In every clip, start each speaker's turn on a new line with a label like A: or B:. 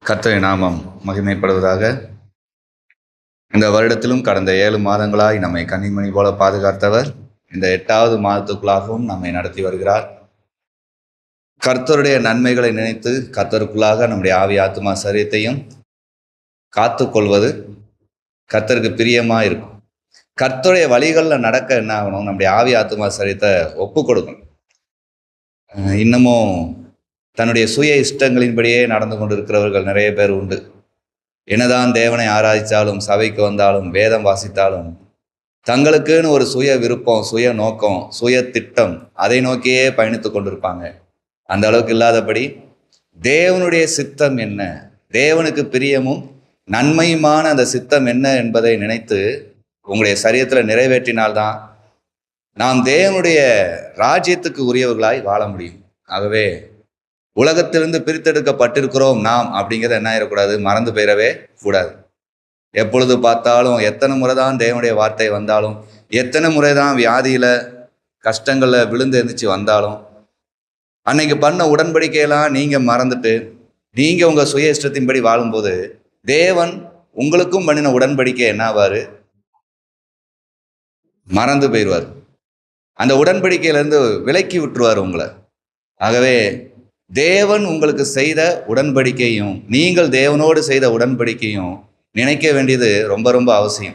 A: கர்த்தரின் நாமம் மகிமைப்படுவதாக. இந்த வருடத்திலும் கடந்த 7 மாதங்களாய் நம்மை கன்னிமணி போல பாதுகாத்தவர் இந்த 8வது மாதத்துக்குள்ளாகவும் நம்மை நடத்தி வருகிறார். கர்த்தருடைய நன்மைகளை நினைத்து கர்த்தருக்குள்ளாக நம்முடைய ஆவி ஆத்துமா சரீரத்தையும் காத்து கொள்வது கர்த்தருக்கு பிரியமா இருக்கும். கர்த்தருடைய வழிகளில் நடக்க என்ன ஆகணும்? நம்முடைய ஆவி ஆத்துமா சரீரத்தை ஒப்பு கொடுக்கணும். இன்னமும் தன்னுடைய சுய இஷ்டங்களின்படியே நடந்து கொண்டிருக்கிறவர்கள் நிறைய பேர் உண்டு. என்னதான் தேவனை ஆராய்ச்சாலும், சபைக்கு வந்தாலும், வேதம் வாசித்தாலும், தங்களுக்குன்னு ஒரு சுய விருப்பம், சுய நோக்கம், சுய திட்டம், அதை நோக்கியே பயணித்து கொண்டிருப்பாங்க. அந்த அளவுக்கு இல்லாதபடி தேவனுடைய சித்தம் என்ன, தேவனுக்கு பிரியமும் நன்மையுமான அந்த சித்தம் என்ன என்பதை நினைத்து உங்களுடைய சரீரத்தில் நிறைவேற்றினால்தான் நாம் தேவனுடைய ராஜ்யத்துக்கு உரியவர்களாய் வாழ முடியும். ஆகவே உலகத்திலிருந்து பிரித்தெடுக்கப்பட்டிருக்கிறோம் நாம் அப்படிங்கிறத என்ன ஆயிடக்கூடாது, மறந்து போயிடவே கூடாது. எப்பொழுது பார்த்தாலும், எத்தனை முறை தான் தேவனுடைய வார்த்தை வந்தாலும், எத்தனை முறை தான் வியாதியில் கஷ்டங்களில் விழுந்து எழுந்திரிச்சு வந்தாலும், அன்னைக்கு பண்ண உடன்படிக்கையெல்லாம் நீங்கள் மறந்துட்டு நீங்கள் உங்கள் சுய இஷ்டத்தின்படி வாழும்போது தேவன் உங்களுக்கும் பண்ணின உடன்படிக்கை என்னாவார்? மறந்து போயிடுவார். அந்த உடன்படிக்கையிலேருந்து விலக்கி விட்டுருவார் உங்களை. ஆகவே தேவன் உங்களுக்கு செய்த உடன்படிக்கையும் நீங்கள் தேவனோடு செய்த உடன்படிக்கையும் நினைக்க வேண்டியது ரொம்ப ரொம்ப அவசியம்.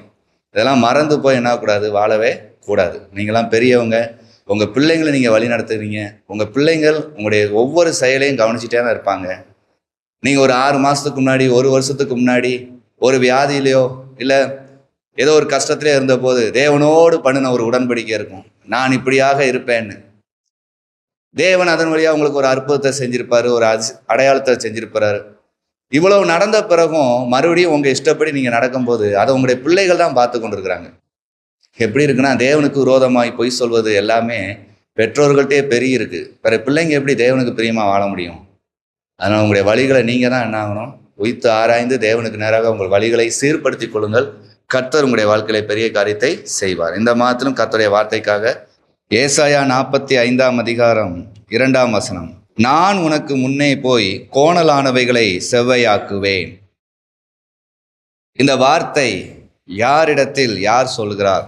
A: இதெல்லாம் மறந்து போய் என்ன கூடாது, வாழவே கூடாது. நீங்களாம் பெரியவங்க, உங்கள் பிள்ளைங்களை நீங்கள் வழி நடத்துறீங்க. உங்கள் பிள்ளைங்கள் உங்களுடைய ஒவ்வொரு செயலையும் கவனிச்சுட்டே தான் இருப்பாங்க. நீங்கள் ஒரு 6 மாதத்துக்கு முன்னாடி, 1 வருஷத்துக்கு முன்னாடி ஒரு வியாதியிலையோ இல்லை ஏதோ ஒரு கஷ்டத்திலே இருந்தபோது தேவனோடு பண்ணின ஒரு உடன்படிக்கை இருக்கும், நான் இப்படியாக இருப்பேன்னு. தேவன் அதன் வழியாக உங்களுக்கு ஒரு அற்புதத்தை செஞ்சிருப்பாரு, ஒரு அடையாளத்தை செஞ்சிருப்பாரு. இவ்வளவு நடந்த பிறகும் மறுபடியும் உங்கள் இஷ்டப்படி நீங்கள் நடக்கும்போது அதை உங்களுடைய பிள்ளைகள் தான் பார்த்து கொண்டிருக்கிறாங்க. எப்படி இருக்குன்னா, தேவனுக்கு விரோதமாய் பொய் சொல்வது எல்லாமே பெற்றோர்கள்ட்டே பெரிய இருக்கு. வேற பிள்ளைங்க எப்படி தேவனுக்கு பிரியமாக வாழ முடியும்? அதனால் உங்களுடைய வழிகளை நீங்கள் தான் என்ன ஆகணும், உய்த்து ஆராய்ந்து தேவனுக்கு நேராக உங்கள் வழிகளை சீர்படுத்தி கொள்ளுங்கள். கர்த்தர் உங்களுடைய வாழ்க்கையில பெரிய காரியத்தை செய்வார். இந்த மாதத்திலும் கர்த்தருடைய வார்த்தைக்காக ஏசாயா 45 அதிகாரம் 2 வசனம், நான் உனக்கு முன்னே போய் கோணலானவைகளை செவ்வையாக்குவேன். இந்த வார்த்தை யாரிடத்தில் யார் சொல்கிறார்?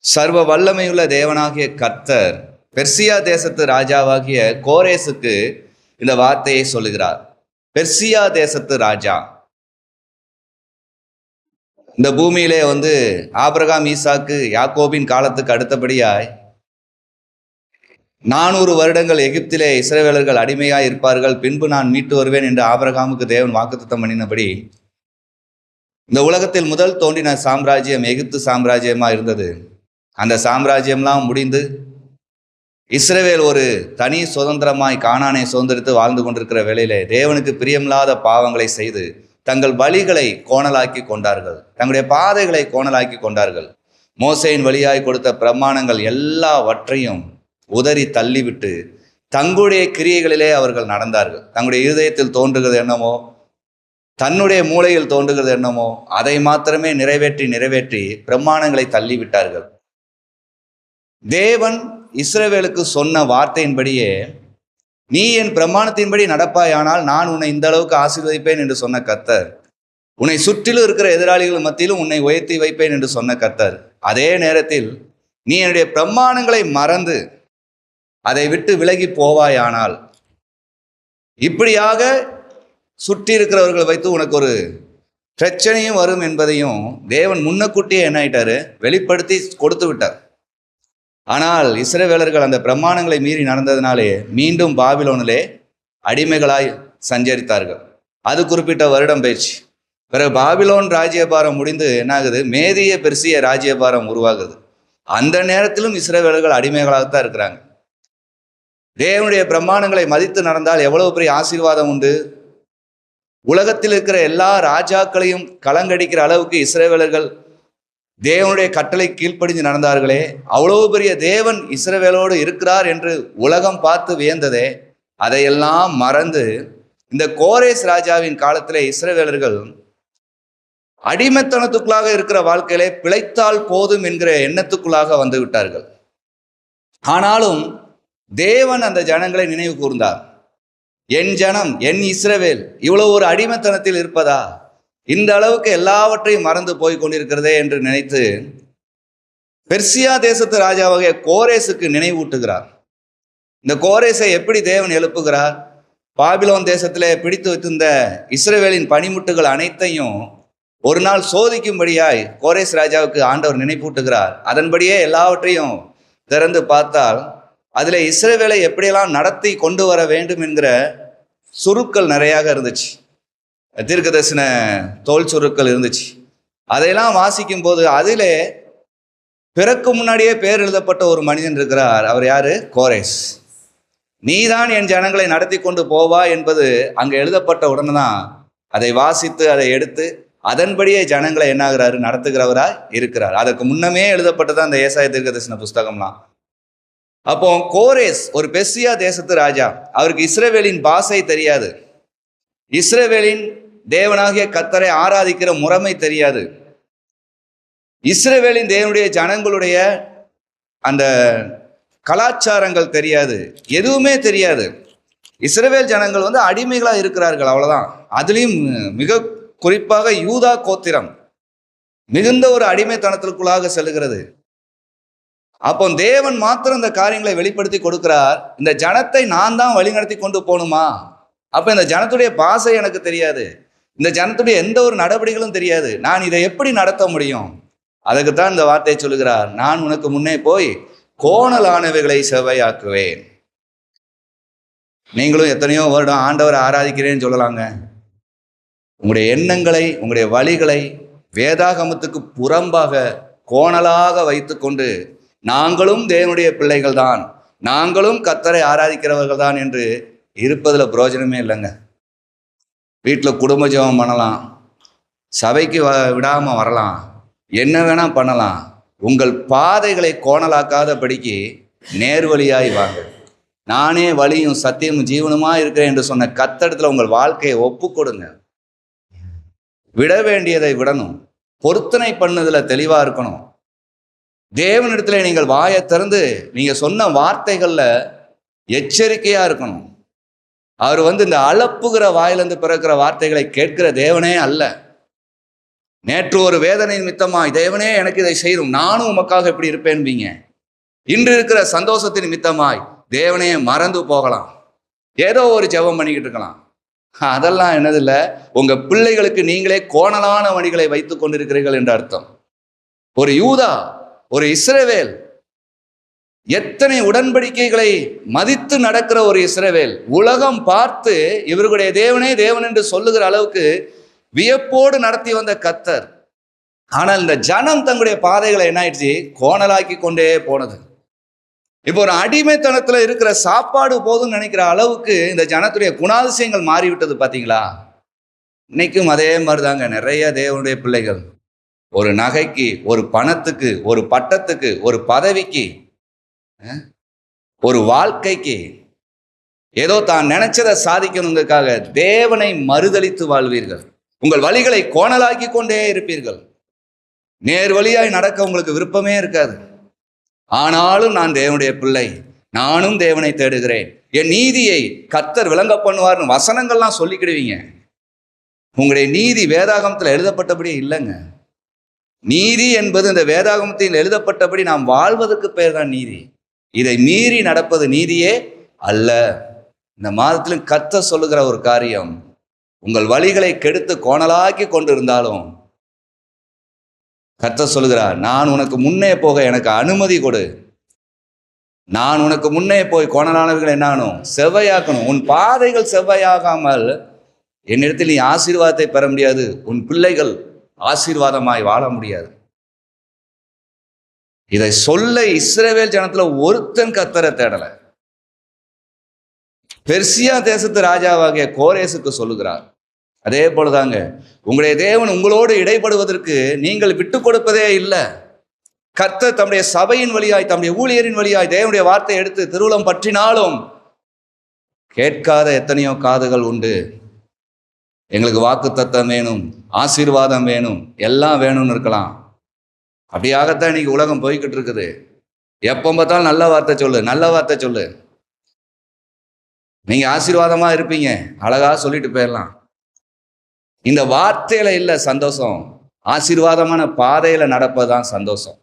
A: சர்வ வல்லமையுள்ள தேவனாகிய கர்த்தர் பெர்சியா தேசத்து ராஜாவாகிய கோரேசுக்கு இந்த வார்த்தையை சொல்லுகிறார். பெர்சியா தேசத்து ராஜா இந்த பூமியிலே ஆபிரகாம், ஈசாக்கு, யாக்கோபின் காலத்துக்கு அடுத்தபடியாய் 400 வருடங்கள் எகிப்திலே இஸ்ரவேலர்கள் அடிமையாய் இருப்பார்கள், பின்பு நான் மீட்டு வருவேன் என்று ஆபிரகாமுக்கு தேவன் வாக்குத்தத்தம் பண்ணினபடி இந்த உலகத்தில் முதல் தோன்றின சாம்ராஜ்யம் எகிப்து சாம்ராஜ்யமா இருந்தது. அந்த சாம்ராஜ்யம்லாம் முடிந்து இஸ்ரவேல் ஒரு தனி சுதந்திரமாய் கானானை சுதந்திரித்து வாழ்ந்து கொண்டிருக்கிற வேளையிலே தேவனுக்கு பிரியமில்லாத பாவங்களை செய்து தங்கள் வழிகளை கோணலாக்கி கொண்டார்கள், தங்களுடைய பாதைகளை கோணலாக்கி கொண்டார்கள். மோசேயின் வழியாய் கொடுத்த பிரமாணங்கள் எல்லாவற்றையும் உதறி தள்ளிவிட்டு தங்களுடைய கிரியைகளிலே அவர்கள் நடந்தார்கள். தங்களுடைய இருதயத்தில் தோன்றுகிறது என்னமோ, தன்னுடைய மூளையில் தோன்றுகிறது என்னமோ, அதை மாத்திரமே நிறைவேற்றி பிரமாணங்களை தள்ளிவிட்டார்கள். தேவன் இஸ்ரவேலுக்கு சொன்ன வார்த்தையின்படியே, நீ என் பிரமாணத்தின்படி நடப்பாயானால் நான் உன்னை இந்த அளவுக்கு ஆசீர்வதிப்பேன் என்று சொன்ன கர்த்தர், உன்னை சுற்றிலும் இருக்கிற எதிராளிகள் மத்தியிலும் உன்னை உயர்த்தி வைப்பேன் என்று சொன்ன கர்த்தர், அதே நேரத்தில் நீ என்னுடைய பிரமாணங்களை மறந்து அதை விட்டு விலகி போவாயானால், இப்படியாக சுற்றி இருக்கிறவர்களை வைத்து உனக்கு ஒரு பிரச்சனையும் வரும் என்பதையும் தேவன் முன்னக்கூட்டியே என்ன ஆயிட்டாரு, வெளிப்படுத்தி கொடுத்து விட்டார். ஆனால் இஸ்ரவேலர்கள் அந்த பிரமாணங்களை மீறி நடந்ததினாலே மீண்டும் பாபிலோனிலே அடிமைகளாய் சஞ்சரித்தார்கள். அது குறிப்பிட்ட வருடம் போயிடுச்சு. பிறகு பாபிலோன் ராஜ்யபாரம் முடிந்து என்னாகுது, மேதிய பெர்சிய ராஜ்யபாரம் உருவாகுது. அந்த நேரத்திலும் இஸ்ரவேலர்கள் அடிமைகளாகத்தான் இருக்கிறாங்க. தேவனுடைய பிரமாணங்களை மதித்து நடந்தால் எவ்வளவு பெரிய ஆசீர்வாதம் உண்டு. உலகத்தில் இருக்கிற எல்லா ராஜாக்களையும் கலங்கடிக்கிற அளவுக்கு இஸ்ரவேலர்கள் தேவனுடைய கட்டளை கீழ்ப்படிஞ்சு நடந்தார்களே, அவ்வளவு பெரிய தேவன் இஸ்ரவேலோடு இருக்கிறார் என்று உலகம் பார்த்து வியந்ததே, அதையெல்லாம் மறந்து இந்த கோரேஸ் ராஜாவின் காலத்திலே இஸ்ரவேலர்கள் அடிமைத்தனத்துக்குள்ளாக இருக்கிற வாழ்க்கையிலே பிழைத்தால் போதும் என்கிற எண்ணத்துக்குள்ளாக வந்து விட்டார்கள். ஆனாலும் தேவன் அந்த ஜனங்களை நினைவு கூர்ந்தார். என் ஜனம், என் இஸ்ரவேல் இவ்வளவு ஒரு அடிமைத்தனத்தில் இருப்பதா, இந்த அளவுக்கு எல்லாவற்றையும் மறந்து போய் கொண்டிருக்கிறதே என்று நினைத்து பெர்சியா தேசத்து ராஜாவாகிய கோரேசுக்கு நினைவூட்டுகிறார். இந்த கோரேசை எப்படி தேவன் எழுப்புகிறார்? பாபிலோன் தேசத்திலே பிடித்து வைத்திருந்த இஸ்ரவேலின் பனிமுட்டுகள் அனைத்தையும் ஒரு நாள் சோதிக்கும்படியாய் கோரேஸ் ராஜாவுக்கு ஆண்டவர் நினைப்பூட்டுகிறார். அதன்படியே எல்லாவற்றையும் திறந்து பார்த்தால் அதில் இஸ்ரவேலை எப்படியெல்லாம் நடத்தி கொண்டு வர வேண்டும் என்கிற சுருக்கள் நிறையாக இருந்துச்சு. தீர்க்க தரிசன தோல் சுருக்கள் இருந்துச்சு. அதையெல்லாம் வாசிக்கும் போது அதிலே பிறக்கு முன்னாடியே பேர் எழுதப்பட்ட ஒரு மனிதன் இருக்கிறார். அவர் யாரு? கோரேஸ். நீதான் என் ஜனங்களை நடத்தி கொண்டு போவா என்பது அங்கே எழுதப்பட்ட உடனே தான் அதை வாசித்து அதை எடுத்து அதன்படியே ஜனங்களை என்னாகிறாரு? நடத்துகிறவராய் இருக்கிறார். அதற்கு முன்னமே எழுதப்பட்டதான் அந்த ஏசாயா தீர்க்க தரிசன புஸ்தகம்லாம். அப்போ கோரேஸ் ஒரு பெர்சியா தேசத்து ராஜா. அவருக்கு இஸ்ரவேலின் பாஷை தெரியாது, இஸ்ரவேலின் தேவனாகிய கர்த்தரை ஆராதிக்கிற முறைமை தெரியாது, இஸ்ரவேலின் தேவனுடைய ஜனங்களுடைய அந்த கலாச்சாரங்கள் தெரியாது, எதுவுமே தெரியாது. இஸ்ரவேல் ஜனங்கள் அடிமைகளா இருக்கிறார்கள், அவ்வளவுதான். அதுலேயும் மிக குறிப்பாக யூதா கோத்திரம் மிகுந்த ஒரு அடிமைத்தனத்திற்குள்ளாக செல்லுகிறது. அப்போ தேவன் மாத்திரம் இந்த காரியங்களை வெளிப்படுத்தி கொடுக்கிறார். இந்த ஜனத்தை நான் தான் வழிநடத்தி கொண்டு போகணுமா? அப்ப இந்த ஜனத்துடைய பாஷை எனக்கு தெரியாது, இந்த ஜனத்துடைய எந்த ஒரு நடவடிக்கைகளும் தெரியாது, நான் இதை எப்படி நடத்த முடியும்? அதுக்குத்தான் இந்த வார்த்தையை சொல்லுகிறார், நான் உனக்கு முன்னே போய் கோணலானவைகளை செவ்வையாக்குவேன். நீங்களும் எத்தனையோ வருடம் ஆண்டவரை ஆராதிக்கிறேன்னு சொல்லலாங்க. உங்களுடைய எண்ணங்களை, உங்களுடைய வழிகளை வேதாகமத்துக்கு புறம்பாக கோணலாக வைத்து கொண்டு நாங்களும் தேவனுடைய பிள்ளைகள் தான், நாங்களும் கர்த்தரை ஆராதிக்கிறவர்கள் தான் என்று இருப்பதில் பிரயோஜனமே இல்லைங்க. வீட்டில் குடும்ப ஜெபம் பண்ணலாம், சபைக்கு விடாமல் வரலாம், என்ன வேணா பண்ணலாம். உங்கள் பாதைகளை கோணலாக்காதபடிக்கு நேர்வழியாய் வாங்க. நானே வழியும் சத்தியமும் ஜீவனுமா இருக்கிறேன் என்று சொன்ன கர்த்தரிடத்தில் உங்கள் வாழ்க்கையை ஒப்பு கொடுங்க. விட வேண்டியதை விடணும், பொருத்தனை பண்ணதில் தெளிவாக இருக்கணும். தேவனிடத்துல நீங்கள் வாயை திறந்து நீங்க சொன்ன வார்த்தைகள்ல எச்சரிக்கையா இருக்கணும். அவர் இந்த அளப்புகிற வாயிலிருந்து பிறக்கிற வார்த்தைகளை கேட்கிற தேவனே அல்ல. நேற்று ஒரு வேதனை நிமித்தமாய் தேவனே எனக்கு இதை செய்யும், நானும் உமக்காக இப்படி இருப்பேன்பீங்க. இன்று இருக்கிற சந்தோஷத்தின் நிமித்தமாய் தேவனே மறந்து போகலாம், ஏதோ ஒரு ஜெபம் பண்ணிக்கிட்டு இருக்கலாம். அதெல்லாம் என்னதில்ல, உங்க பிள்ளைகளுக்கு நீங்களே கோணலான வழிகளை வைத்துக் கொண்டிருக்கிறீர்கள் என்ற அர்த்தம். ஒரு யூதா, ஒரு இஸ்ரவேல், எத்தனை உடன்படிக்கைகளை மதித்து நடக்கிற ஒரு இஸ்ரவேல், உலகம் பார்த்து இவர்களுடைய தேவனே தேவன் என்று சொல்லுகிற அளவுக்கு வியப்போடு நடத்தி வந்த கர்த்தர். ஆனால் இந்த ஜனம் தங்களுடைய பாதைகளை என்ன ஆயிடுச்சு? கோணலாக்கி கொண்டே போனது. இப்போ ஒரு அடிமைத்தனத்துல இருக்கிற சாப்பாடு போதும்னு நினைக்கிற அளவுக்கு இந்த ஜனத்துடைய குணாதிசயங்கள் மாறிவிட்டது. பார்த்தீங்களா? இன்னைக்கும் அதே மாதிரிதாங்க நிறைய தேவனுடைய பிள்ளைகள் ஒரு நகைக்கு, ஒரு பணத்துக்கு, ஒரு பட்டத்துக்கு, ஒரு பதவிக்கு, ஒரு வாழ்க்கைக்கு, ஏதோ தான் நினைச்சதை சாதிக்கணுங்கிறதுக்காக தேவனை மறுதலித்து வாழ்வீர்கள். உங்கள் வழிகளை கோணலாக்கி கொண்டே இருப்பீர்கள். நேர் வழியாய் நடக்க உங்களுக்கு விருப்பமே இருக்காது. ஆனாலும் நான் தேவனுடைய பிள்ளை, நானும் தேவனை தேடுகிறேன், என் நீதியை கர்த்தர் விளங்க பண்ணுவார்னு வசனங்கள்லாம் சொல்லிக்கிடுவீங்க. உங்களுடைய நீதி வேதாகமத்தில் எழுதப்பட்டபடி இல்லைங்க. நீதி என்பது இந்த வேதாகமத்தில் எழுதப்பட்டபடி நாம் வாழ்வதற்கு பேர் தான் நீதி. இதை மீறி நடப்பது நீதியே அல்ல. இந்த மாதத்திலும் கர்த்தர் சொல்லுகிற ஒரு காரியம், உங்கள் வழிகளை கெடுத்து கோணலாக்கி கொண்டிருந்தாலும் கர்த்தர் சொல்லுகிறார், நான் உனக்கு முன்னே போக எனக்கு அனுமதி கொடு. நான் உனக்கு முன்னே போய் கோணலானவர்கள் என்னானும் செவ்வையாக்கணும். உன் பாதைகள் செவ்வையாகாமல் என்னிடத்தில் நீ ஆசீர்வாதத்தை பெற முடியாது, உன் பிள்ளைகள் ஆசீர்வாதமாய் வாழ முடியாது. இதை சொல்ல இஸ்ரவேல் ஜனத்துல ஒருத்தன் கர்த்தரை தேடல. பெர்சியா தேசத்து ராஜாவாகிய கோரேசுக்கு சொல்லுகிறார். அதே போலதாங்க உங்களுடைய தேவன் உங்களோடு இடைப்படுவதற்கு நீங்கள் விட்டு கொடுப்பதே இல்லை. கர்த்தர் தம்முடைய சபையின் வழியாய், தம்முடைய ஊழியரின் வழியாய் தேவனுடைய வார்த்தை எடுத்து திருவுளம் பற்றினாலும் கேட்காத எத்தனையோ காதுகள் உண்டு. எங்களுக்கு வாக்குத்தத்தம் வேணும், ஆசீர்வாதம் வேணும், எல்லாம் வேணும்னு இருக்கலாம். அப்படியாகத்தான் இன்னைக்கு உலகம் போய்கிட்டு இருக்குது. எப்போ பார்த்தாலும் நல்ல வார்த்தை சொல்லு, நல்ல வார்த்தை சொல்லு. நீங்க ஆசீர்வாதமா இருப்பீங்க, அழகா சொல்லிட்டு போயிடலாம். இந்த வார்த்தையில இல்ல சந்தோஷம், ஆசீர்வாதமான பாதையில நடப்பதுதான் சந்தோஷம்.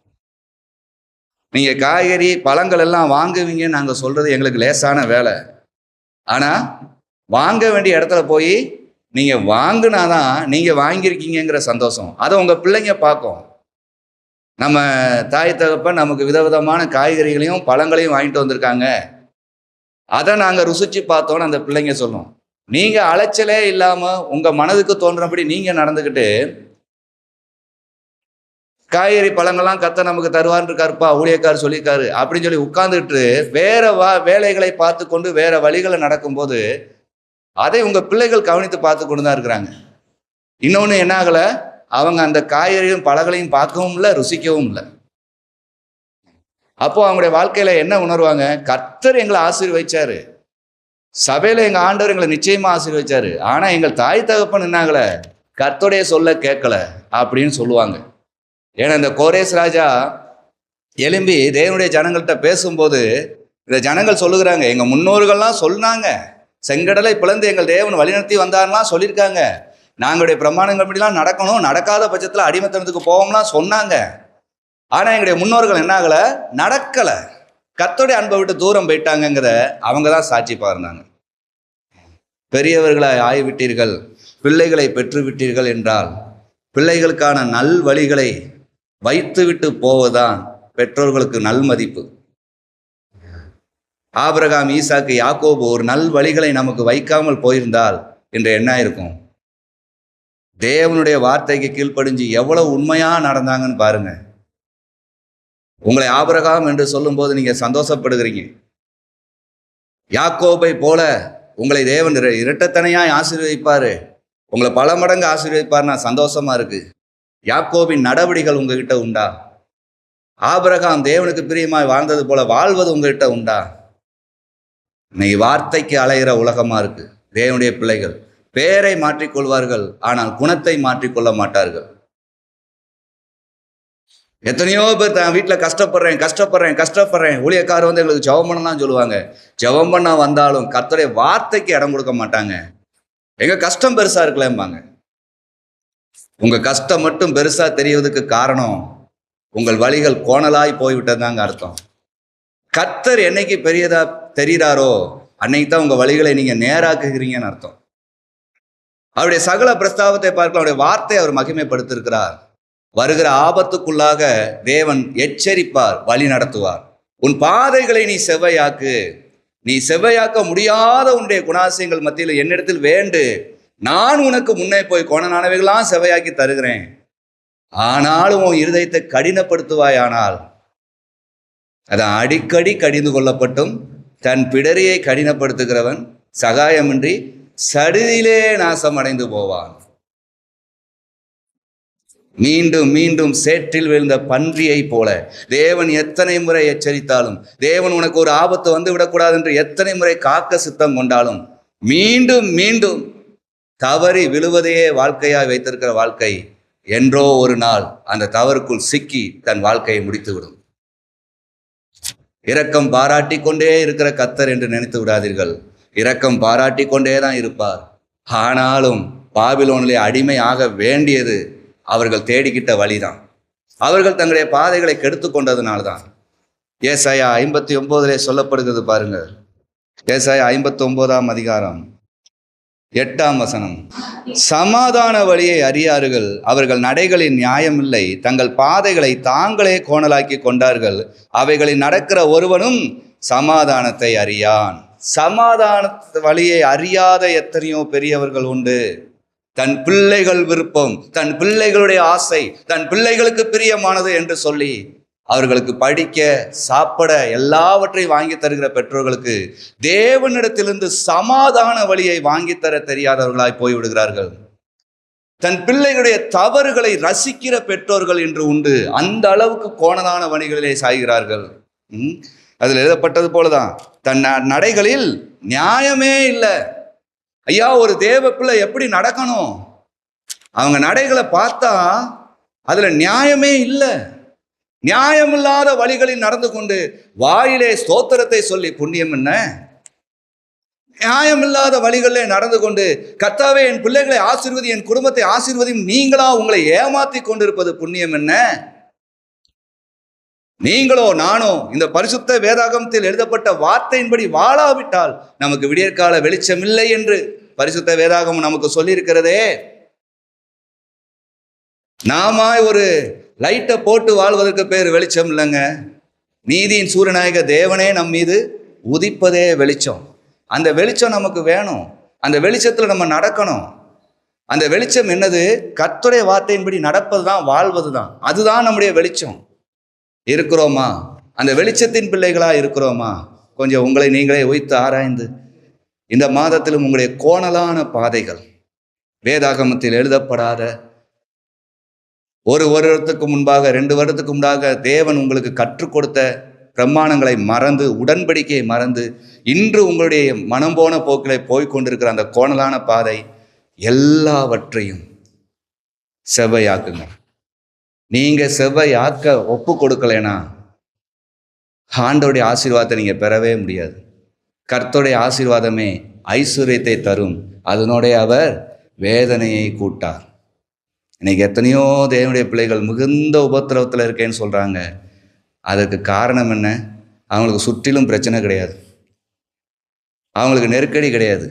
A: நீங்க காய்கறி பழங்கள் எல்லாம் வாங்குவீங்கன்னு நாங்க சொல்றது எங்களுக்கு லேசான வேலை. ஆனா வாங்க வேண்டிய இடத்துல போய் நீங்க வாங்கினாதான் நீங்க வாங்கியிருக்கீங்கிற சந்தோஷம் அதை உங்க பிள்ளைங்க பார்க்கும். நம்ம தாய் தகப்பன் நமக்கு விதவிதமான காய்கறிகளையும் பழங்களையும் வாங்கிட்டு வந்திருக்காங்க, அதை நாங்க ருசிச்சு பார்த்தோன்னு அந்த பிள்ளைங்க சொல்லும். நீங்க அலைச்சலே இல்லாம உங்க மனதுக்கு தோன்றபடி நீங்க நடந்துக்கிட்டு காய்கறி பழங்கள்லாம் கத்த நமக்கு தருவான்னு இருக்காருப்பா, ஊழியக்காரர் சொல்லியிருக்காரு அப்படின்னு சொல்லி உட்கார்ந்துட்டு வேற வேலைகளை பார்த்து கொண்டு வேற வழிகளை நடக்கும்போது அதை உங்க பிள்ளைகள் கவனித்து பார்த்து கொண்டு தான் இருக்கிறாங்க. இன்னொன்று என்ன ஆகல, அவங்க அந்த காய்கறியும் பழங்களையும் பார்க்கவும் இல்லை, ருசிக்கவும் இல்லை. அப்போ அவங்களுடைய வாழ்க்கையில என்ன உணர்வாங்க? கர்த்தர் எங்களை ஆசீர்வதிச்சாரு, சபையில எங்க ஆண்டவர் எங்களை நிச்சயமா ஆசீர்வதிச்சாரு, ஆனா எங்கள் தாய் தகப்பன் என்ன ஆகல, கர்த்தருடைய சொல்ல கேட்கல அப்படின்னு சொல்லுவாங்க. ஏன்னா இந்த கோரேஸ் ராஜா எழும்பி தேவனுடைய ஜனங்கள்கிட்ட பேசும்போது இந்த ஜனங்கள் சொல்லுகிறாங்க, எங்க முன்னோர்கள்லாம் சொன்னாங்க, செங்கடலை பிளந்து எங்கள் தேவன் வழிநடத்தி வந்தார்லாம் சொல்லியிருக்காங்க, நாங்களுடைய பிரமாணங்கள் படிலாம் நடக்கணும், நடக்காத பட்சத்தில் அடிமைத்தனத்துக்கு போவோம்லாம் சொன்னாங்க, ஆனா எங்களுடைய முன்னோர்கள் என்ன ஆகல, நடக்கல, கர்த்தருடைய அன்பை விட்டு தூரம் போயிட்டாங்கிறத அவங்க தான் சாட்சி பாருந்தாங்க. பெரியவர்களை ஆய்விட்டீர்கள், பிள்ளைகளை பெற்றுவிட்டீர்கள் என்றால் பிள்ளைகளுக்கான நல் வழிகளை வைத்துவிட்டு போவதுதான் பெற்றோர்களுக்கு நல் மதிப்பு. ஆபிரகாம், ஈசாக்கு, யாக்கோபு ஒரு நல் வழிகளை நமக்கு வைக்காமல் போயிருந்தால் இன்று என்ன இருக்கும்? தேவனுடைய வார்த்தைக்கு கீழ்ப்படிஞ்சு எவ்வளவு உண்மையா நடந்தாங்கன்னு பாருங்க. உங்களை ஆபிரகாம் என்று சொல்லும் போது நீங்க சந்தோஷப்படுகிறீங்க. யாக்கோபை போல உங்களை தேவன் இரட்டத்தனையாய் ஆசீர்வதிப்பாரு, உங்களை பல மடங்கு ஆசீர்வதிப்பார்னா சந்தோஷமா இருக்கு. யாக்கோபின் நடவடிக்கைகள் உங்ககிட்ட உண்டா? ஆபிரகாம் தேவனுக்கு பிரியமாய் வாழ்ந்தது போல வாழ்வது உங்ககிட்ட உண்டா? நீ வார்த்தைக்கு அலைகிற உலகமா இருக்கு. தேவனுடைய பிள்ளைகள் பேரை மாற்றிக்கொள்வார்கள், ஆனால் குணத்தை மாற்றிக்கொள்ள மாட்டார்கள். எத்தனையோ பேர் தான் வீட்டில் கஷ்டப்படுறேன் ஊழியக்காரர் வந்து எங்களுக்கு ஜெபம் பண்ணலாம் சொல்லுவாங்க. ஜெபம் பண்ண வந்தாலும் கர்த்தருடைய வார்த்தைக்கு இடம் கொடுக்க மாட்டாங்க. எங்க கஷ்டம் பெருசா இருக்கலம்பாங்க. உங்க கஷ்டம் மட்டும் பெருசா தெரிவதற்கு காரணம் உங்கள் வழிகள் கோணலாய் போய்விட்டதுதாங்க அர்த்தம். கர்த்தர் என்னைக்கு பெரியதா தெரிகிறாரோ அன்னைக்கு தான் உங்க வழிகளை நீங்க நேராக்குகிறீங்கன்னு அர்த்தம். அவருடைய சகல பிரஸ்தாபத்தை பார்க்கலாம், அவருடைய வார்த்தை அவர் மகிமைப்படுத்திருக்கிறார். வருகிற ஆபத்துக்குள்ளாக தேவன் எச்சரிப்பார், வழி நடத்துவார். உன் பாதைகளை நீ செவ்வையாக்கு, நீ செவ்வையாக்க முடியாத உன்னுடைய குணாசியங்கள் மத்தியில் என்னிடத்தில் வேண்டு, நான் உனக்கு முன்னே போய் கோணனானவைகளாம் செவ்வையாக்கி தருகிறேன். ஆனாலும் உன் இருதயத்தை கடினப்படுத்துவாயானால் அதை அடிக்கடி கடிந்து கொள்ளப்பட்டும் தன் பிடரியை கடினப்படுத்துகிறவன் சகாயமின்றி சடுதியிலே நாசம் அடைந்து போவான். மீண்டும் மீண்டும் சேற்றில் விழுந்த பன்றியை போல தேவன் எத்தனை முறை எச்சரித்தாலும், தேவன் உனக்கு ஒரு ஆபத்து வந்து விடக்கூடாது என்று எத்தனை முறை காக்க சித்தம் கொண்டாலும் மீண்டும் மீண்டும் தவறி விழுவதையே வாழ்க்கையாய் வைத்திருக்கிற வாழ்க்கை என்றோ ஒரு நாள் அந்த தவறுக்குள் சிக்கி தன் வாழ்க்கையை முடித்துவிடும். இரக்கம் பாராட்டி கொண்டே இருக்கிற கர்த்தர் என்று நினைத்து விடாதீர்கள். இரக்கம் பாராட்டி கொண்டே தான் இருப்பார். ஆனாலும் பாபிலோனிலே அடிமை ஆக வேண்டியது அவர்கள் தேடிக்கிட்ட வழிதான். அவர்கள் தங்களுடைய பாதைகளை கெடுத்து கொண்டதுனால்தான். ஏசாயா 59 சொல்லப்படுகிறது பாருங்க. ஏசாயா 59 அதிகாரம் 8 வசனம். சமாதான வழியை அறியார்கள், அவர்கள் நடைகளின் நியாயமில்லை, தங்கள் பாதைகளை தாங்களே கோணலாக்கி கொண்டார்கள், அவைகளில் நடக்கிற ஒருவனும் சமாதானத்தை அறியான். சமாதான வழியை அறியாத எத்தனையோ பெரியவர்கள் உண்டு. தன் பிள்ளைகள் விருப்பம், தன் பிள்ளைகளுடைய ஆசை, தன் பிள்ளைகளுக்கு பிரியமானது என்று சொல்லி அவர்களுக்கு படிக்க சாப்பிட எல்லாவற்றையும் வாங்கி தருகிற பெற்றோர்களுக்கு தேவனிடத்திலிருந்து சமாதான வழியை வாங்கித்தர தெரியாதவர்களாய் போய்விடுகிறார்கள். தன் பிள்ளைகளுடைய தவறுகளை ரசிக்கிற பெற்றோர்கள் என்று உண்டு. அந்த அளவுக்கு கோணலான வழிகளிலே சாய்கிறார்கள். அதில் எழுதப்பட்டது போலதான், தன் நடைகளில் நியாயமே இல்லை. ஐயா, ஒரு தேவ பிள்ளை எப்படி நடக்கணும்? அவங்க நடைகளை பார்த்தா அதுல நியாயமே இல்லை. நியாயமில்லாத வழிகளில் நடந்து கொண்டு வாயிலே ஸ்தோத்திரத்தை சொல்லி புண்ணியம் என்ன? நியாயமில்லாத வழிகளில் நடந்து கொண்டு, கர்த்தாவே என் பிள்ளைகளை ஆசீர்வதி, என் குடும்பத்தை ஆசீர்வதியும் நீங்களா உங்களை ஏமாற்றி கொண்டிருப்பது புண்ணியம் என்ன? நீங்களோ நானோ இந்த பரிசுத்த வேதாகமத்தில் எழுதப்பட்ட வார்த்தையின்படி வாழாவிட்டால் நமக்கு விடியற்கால வெளிச்சம் இல்லை என்று பரிசுத்த வேதாகமம் நமக்கு சொல்லியிருக்கிறதே. நாம ஒரு லைட்டை போட்டு வாழ்வதற்கு பேர் வெளிச்சம் இல்லைங்க. நீதியின் சூரியநாயக தேவனே நம் மீது உதிப்பதே வெளிச்சம். அந்த வெளிச்சம் நமக்கு வேணும். அந்த வெளிச்சத்தில் நம்ம நடக்கணும். அந்த வெளிச்சம் என்னது? கர்த்தருடைய வார்த்தையின்படி நடப்பது தான், வாழ்வது தான். அதுதான் நம்முடைய வெளிச்சம். இருக்கிறோமா? அந்த வெளிச்சத்தின் பிள்ளைகளா இருக்கிறோமா? கொஞ்சம் உங்களை நீங்களே வைத்து ஆராய்ந்து, இந்த மாதத்திலும் உங்களுடைய கோணலான பாதைகள், வேதாகமத்தில் எழுதப்படாத, ஒரு வருடத்துக்கு முன்பாக 2 வருடத்துக்கு முன்பாக தேவன் உங்களுக்கு கற்றுக் கொடுத்த பிரமாணங்களை மறந்து, உடன்படிக்கையை மறந்து, இன்று உங்களுடைய மனம் போன போக்கிலே போய்கொண்டிருக்கிற அந்த கோணலான பாதை எல்லாவற்றையும் செவ்வையாக்குங்க. நீங்க செவ்வையாக்க ஒப்பு கொடுக்கலைன்னா ஆண்டவருடைய ஆசீர்வாதத்தை நீங்க பெறவே முடியாது. கர்த்தருடைய ஆசீர்வாதமே ஐஸ்வர்யத்தை தரும், அதனுடைய அவர் வேதனையை கூட்டார். இன்னைக்கு எத்தனையோ தேவனுடைய பிள்ளைகள் மிகுந்த உபத்திரவத்தில் இருக்கேன்னு சொல்றாங்க. அதற்கு காரணம் என்ன? அவங்களுக்கு சுற்றிலும் பிரச்சனை கிடையாது, அவங்களுக்கு நெருக்கடி கிடையாது.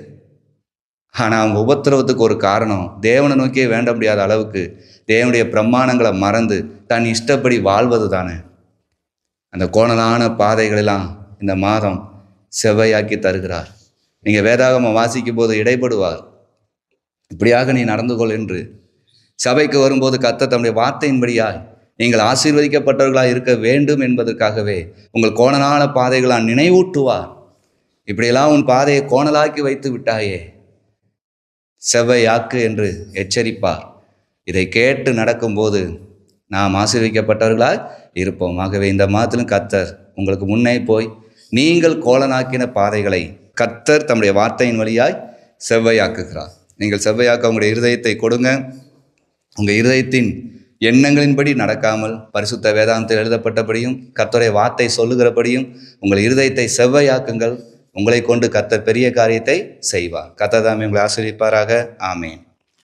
A: ஆனால் அவங்க உபத்திரவத்துக்கு ஒரு காரணம், தேவனை நோக்கியே வேண்ட முடியாத அளவுக்கு தேவனுடைய பிரமாணங்களை மறந்து தன் இஷ்டப்படி வாழ்வது தானே. அந்த கோணலான பாதைகளெல்லாம் இந்த மாதம் செவ்வையாக்கி தருகிறார். நீங்கள் வேதாகமம் வாசிக்கும் போது இடைப்படுவார், இப்படியாக நீ நடந்து கொள் என்று. சபைக்கு வரும்போது கர்த்தர் தம்முடைய வார்த்தையின்படியாய் நீங்கள் ஆசீர்வதிக்கப்பட்டவர்களாக இருக்க வேண்டும் என்பதற்காகவே உங்கள் கோணலான பாதைகளால் நினைவூட்டுவார். இப்படியெல்லாம் உன் பாதையை கோணலாக்கி வைத்து விட்டாயே, செவ்வையாக்கு என்று எச்சரிப்பார். இதை கேட்டு நடக்கும்போது நாம் ஆசீர்வதிக்கப்பட்டவர்களாய் இருப்போம். ஆகவே இந்த மாதத்திலும் கர்த்தர் உங்களுக்கு முன்னே போய் நீங்கள் கோலனாக்கின பாதைகளை கர்த்தர் தம்முடைய வார்த்தையின் வழியாய் செவ்வையாக்குகிறார். நீங்கள் செவ்வையாக்க உங்களுடைய இருதயத்தை கொடுங்க. உங்கள் இருதயத்தின் எண்ணங்களின்படி நடக்காமல் பரிசுத்த வேதாந்தத்தில் எழுதப்பட்டபடியும் கர்த்தருடைய வார்த்தை சொல்லுகிறபடியும் உங்கள் இருதயத்தை செவ்வையாக்குங்கள். உங்களை கொண்டு கர்த்தர் பெரிய காரியத்தை செய்வார். கர்த்தர் தாமே உங்களை ஆசீர்வதிப்பாராக. ஆமேன்.